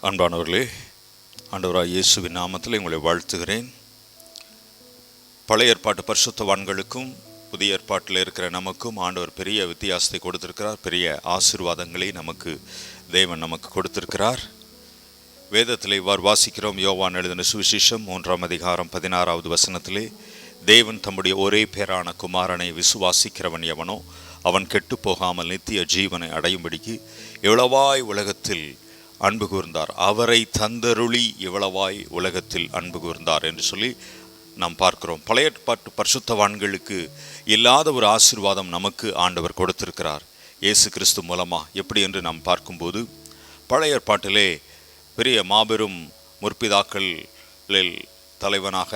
அன்பானவர்களே, ஆண்டவராகிய இயேசுவின் நாமத்தில் உங்களை வாழ்த்துகிறேன். பழைய ஏற்பாட்டு பரிசுத்தவான்களுக்கும் புதிய ஏற்பாட்டில் இருக்கிற நமக்கும் ஆண்டவர் பெரிய வித்தியாசத்தை கொடுத்திருக்கிறார். பெரிய ஆசீர்வாதங்களை தேவன் நமக்கு கொடுத்திருக்கிறார். வேதத்தில் இவ்வாறு வாசிக்கிறோம். யோவான் எழுதின சுவிசேஷம் 3ஆம் அதிகாரம் 16வது வசனத்திலே, தேவன் தம்முடைய ஒரே பேரான குமாரனை விசுவாசிக்கிறவன் எவனோ அவன் கெட்டு போகாமல் நித்திய ஜீவனை அடையும்படிக்கு எவ்வளவாய் உலகத்தில் அன்பு கூர்ந்தார், அவரை தந்தருளி எவ்வளவாய் உலகத்தில் அன்பு கூர்ந்தார் என்று சொல்லி நாம் பார்க்கிறோம். பழைய ஏற்பாட்டு பரிசுத்தவான்களுக்கு இல்லாத ஒரு ஆசீர்வாதம் நமக்கு ஆண்டவர் கொடுத்திருக்கிறார் இயேசு கிறிஸ்து மூலமாக. எப்படி என்று நாம் பார்க்கும்போது, பழைய ஏற்பாட்டிலே பெரிய மாபெரும் முற்பிதாக்களில் தலைவனாக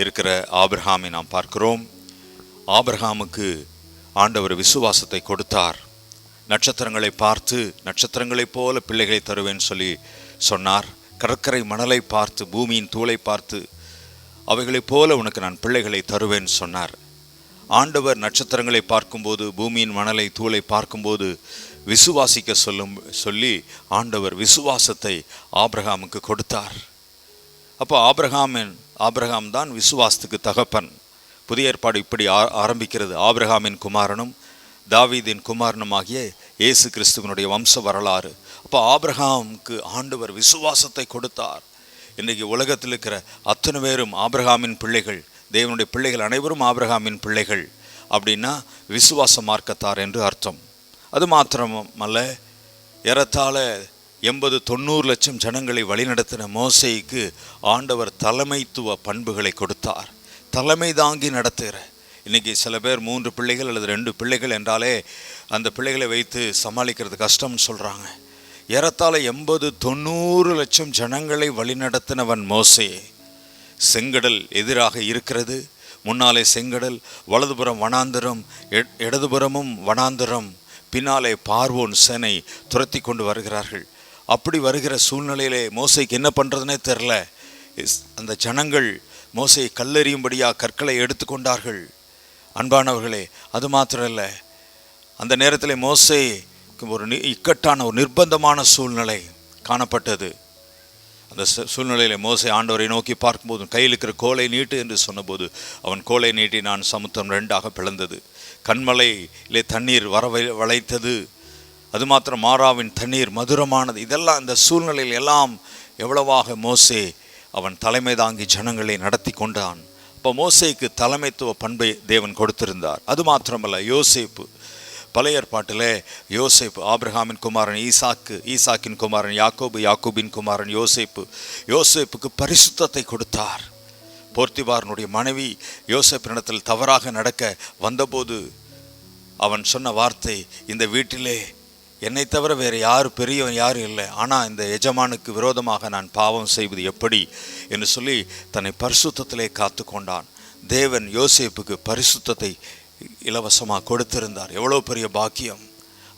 இருக்கிற ஆபிரகாமை நாம் பார்க்கிறோம். ஆபிரகாமுக்கு ஆண்டவர் விசுவாசத்தை கொடுத்தார். நட்சத்திரங்களை பார்த்து நட்சத்திரங்களைப் போல பிள்ளைகளை தருவேன்னு சொல்லி சொன்னார். கடற்கரை மணலை பார்த்து பூமியின் தூளை பார்த்து அவைகளைப் போல உனக்கு நான் பிள்ளைகளை தருவேன் சொன்னார். ஆண்டவர் நட்சத்திரங்களை பார்க்கும்போது பூமியின் மணலை தூளை பார்க்கும்போது விசுவாசிக்க சொல்லி ஆண்டவர் விசுவாசத்தை ஆபிரகாமுக்கு கொடுத்தார். அப்போ ஆபிரகாம் தான் விசுவாசத்துக்கு தகப்பன். புதிய ஏற்பாடு இப்படி ஆரம்பிக்கிறது. ஆபிரகாமின் குமாரனும் தாவீதின் குமாரனுமாகிய இயேசு கிறிஸ்துவனுடைய வம்ச வரலாறு. அப்போ ஆபிரகாமுக்கு ஆண்டவர் விசுவாசத்தை கொடுத்தார். இன்றைக்கு உலகத்தில் இருக்கிற அத்தனை பேரும் ஆபிரகாமின் பிள்ளைகள். தேவனுடைய பிள்ளைகள் அனைவரும் ஆபிரகாமின் பிள்ளைகள். அப்படின்னா விசுவாச மார்க்கத்தார் என்று அர்த்தம். அது மாத்திரமல்ல, ஏறத்தாழ 80-90 லட்சம் ஜனங்களை வழிநடத்தின மோசேக்கு ஆண்டவர் தலைமைத்துவ பண்புகளை கொடுத்தார். தலைமை தாங்கி நடத்துகிற, இன்றைக்கி சில பேர் 3 பிள்ளைகள் அல்லது 2 பிள்ளைகள் என்றாலே அந்த பிள்ளைகளை வைத்து சமாளிக்கிறது கஷ்டம்னு சொல்கிறாங்க. ஏறத்தாழ 80-90 லட்சம் ஜனங்களை வழிநடத்தினவன் மோசே. செங்கடல் எதிராக இருக்கிறது. முன்னாலே செங்கடல், வலதுபுறம் வனாந்தரம், இடதுபுறமும் வனாந்தரம், பின்னாலே பார்வோன் சேனை துரத்தி கொண்டு வருகிறார்கள். அப்படி வருகிற சூழ்நிலையிலே மோசேக்கு என்ன பண்ணுறதுனே தெரில. அந்த ஜனங்கள் மோசையை கல்லெறியும்படியாக கற்களை எடுத்துக்கொண்டார்கள். அன்பானவர்களே, அது மாத்திரம் இல்லை, அந்த நேரத்தில் மோசேக்கு ஒரு இக்கட்டான ஒரு நிர்பந்தமான சூழ்நிலை காணப்பட்டது. அந்த சூழ்நிலையில் மோசே ஆண்டவரை நோக்கி பார்க்கும்போது கையில் இருக்கிற கோலை நீட்டு என்று சொன்னபோது அவன் கோலை நீட்டினான். சமுத்திரம் 2ஆக பிளந்தது. கண்மலையிலே தண்ணீர் வளைத்தது. அது மாத்திரம் மாறாவின் தண்ணீர் மதுரமானது. இதெல்லாம் இந்த சூழ்நிலையில் எல்லாம் எவ்வளவாக மோசே அவன் தலைமை தாங்கி ஜனங்களை நடத்தி கொண்டான். இப்போ மோசேக்கு தலைமைத்துவ பண்பை தேவன் கொடுத்திருந்தார். அது மாத்திரமல்ல, யோசேப்பு, பழைய ஏற்பாட்டில் யோசேப்பு ஆபிரகாமின் குமாரன் ஈசாக்கின் குமாரன் யாக்கோபின் குமாரன் யோசேப்புக்கு பரிசுத்தத்தை கொடுத்தார். போர்த்திபாரனுடைய மனைவி யோசேப்பினிடத்தில் தவறாக நடக்க வந்தபோது அவன் சொன்ன வார்த்தை, இந்த வீட்டிலே என்னை தவிர வேறு பெரியவன் யாரும் இல்லை, ஆனால் இந்த எஜமானுக்கு விரோதமாக நான் பாவம் செய்வது எப்படி என்று சொல்லி தன்னை பரிசுத்தத்திலே காத்து கொண்டான். தேவன் யோசேப்புக்கு பரிசுத்தத்தை இலவசமாக கொடுத்திருந்தார். எவ்வளோ பெரிய பாக்கியம்!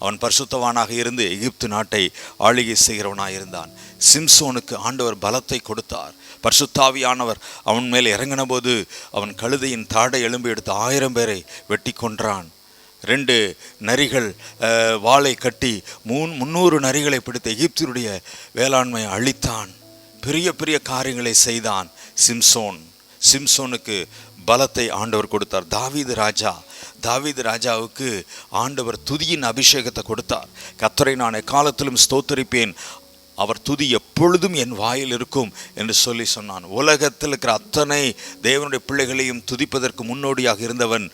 அவன் பரிசுத்தவானாக இருந்து எகிப்து நாட்டை ஆளுகை செய்கிறவனாக இருந்தான். சிம்சோனுக்கு ஆண்டவர் பலத்தை கொடுத்தார். பரிசுத்தாவியானவர் அவன் மேல் இறங்கின போது அவன் கழுதையின் தாடை எலும்பு எடுத்து 1000 பேரை வெட்டி கொன்றான். 2 நரிகள் வாளை கட்டி 300 நரிகளை பிடித்து எகிப்தினுடைய வேளாண்மையை அழித்தான். பெரிய பெரிய காரியங்களை செய்தான் சிம்சோனுக்கு பலத்தை ஆண்டவர் கொடுத்தார். தாவீது ராஜாவுக்கு ஆண்டவர் துதியின் அபிஷேகத்தை கொடுத்தார். கர்த்தரை நான் எக்காலத்திலும் ஸ்தோத்தரிப்பேன், அவர் துதி எப்பொழுதும் என் வாயில் இருக்கும் என்று சொல்லி சொன்னான். உலகத்தில் இருக்கிற அத்தனை தேவனுடைய பிள்ளைகளையும் துதிப்பதற்கு முன்னோடியாக இருந்தவன்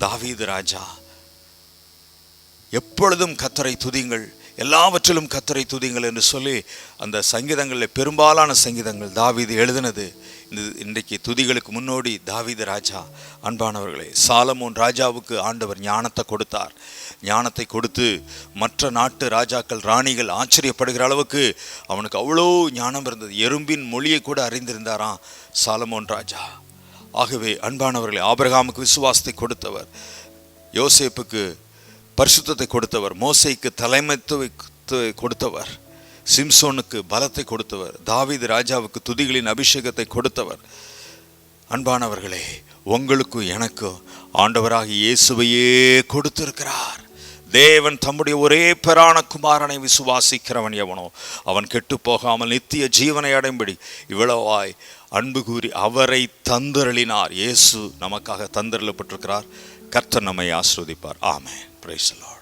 தாவீது ராஜா. எப்பொழுதும் கர்த்தரை துதிங்கள், எல்லாவற்றிலும் கர்த்தரை துதிங்கள் என்று சொல்லி அந்த சங்கீதங்களில் பெரும்பாலான சங்கீதங்கள் தாவீது எழுதினது. இன்றைக்கு துதிகளுக்கு முன்னோடி தாவீது ராஜா. அன்பானவர்களே, சாலமோன் ராஜாவுக்கு ஆண்டவர் ஞானத்தை கொடுத்தார். ஞானத்தை கொடுத்து மற்ற நாட்டு ராஜாக்கள் ராணிகள் ஆச்சரியப்படுகிற அளவுக்கு அவனுக்கு அவ்வளோ ஞானம் இருந்தது. எறும்பின் மொழியை கூட அறிந்திருந்தாராம் சாலமோன் ராஜா. ஆகவே அன்பானவர்களே, ஆபிரகாமுக்கு விசுவாசத்தை கொடுத்தவர், யோசேப்புக்கு பரிசுத்தத்தை கொடுத்தவர், மோசேக்கு தலைமைத்துவத்தை கொடுத்தவர், சிம்சோனுக்கு பலத்தை கொடுத்தவர், தாவீது ராஜாவுக்கு துதிகளின் அபிஷேகத்தை கொடுத்தவர். அன்பானவர்களே, உங்களுக்கு எனக்கு ஆண்டவராகிய இயேசுவையே கொடுத்திருக்கிறார். தேவன் தம்முடைய ஒரே பேரான குமாரனை விசுவாசிக்கிறவன் எவனோ அவன் கெட்டு போகாமல் நித்திய ஜீவனை அடையும்படி இவ்வளவாய் அன்பு கூறி அவரை தந்தருளினார். இயேசு நமக்காக தந்தருளப்பட்டிருக்கிறார். கர்த்தர் நம்மை ஆசீர்வதிப்பார். ஆமென். Praise the Lord.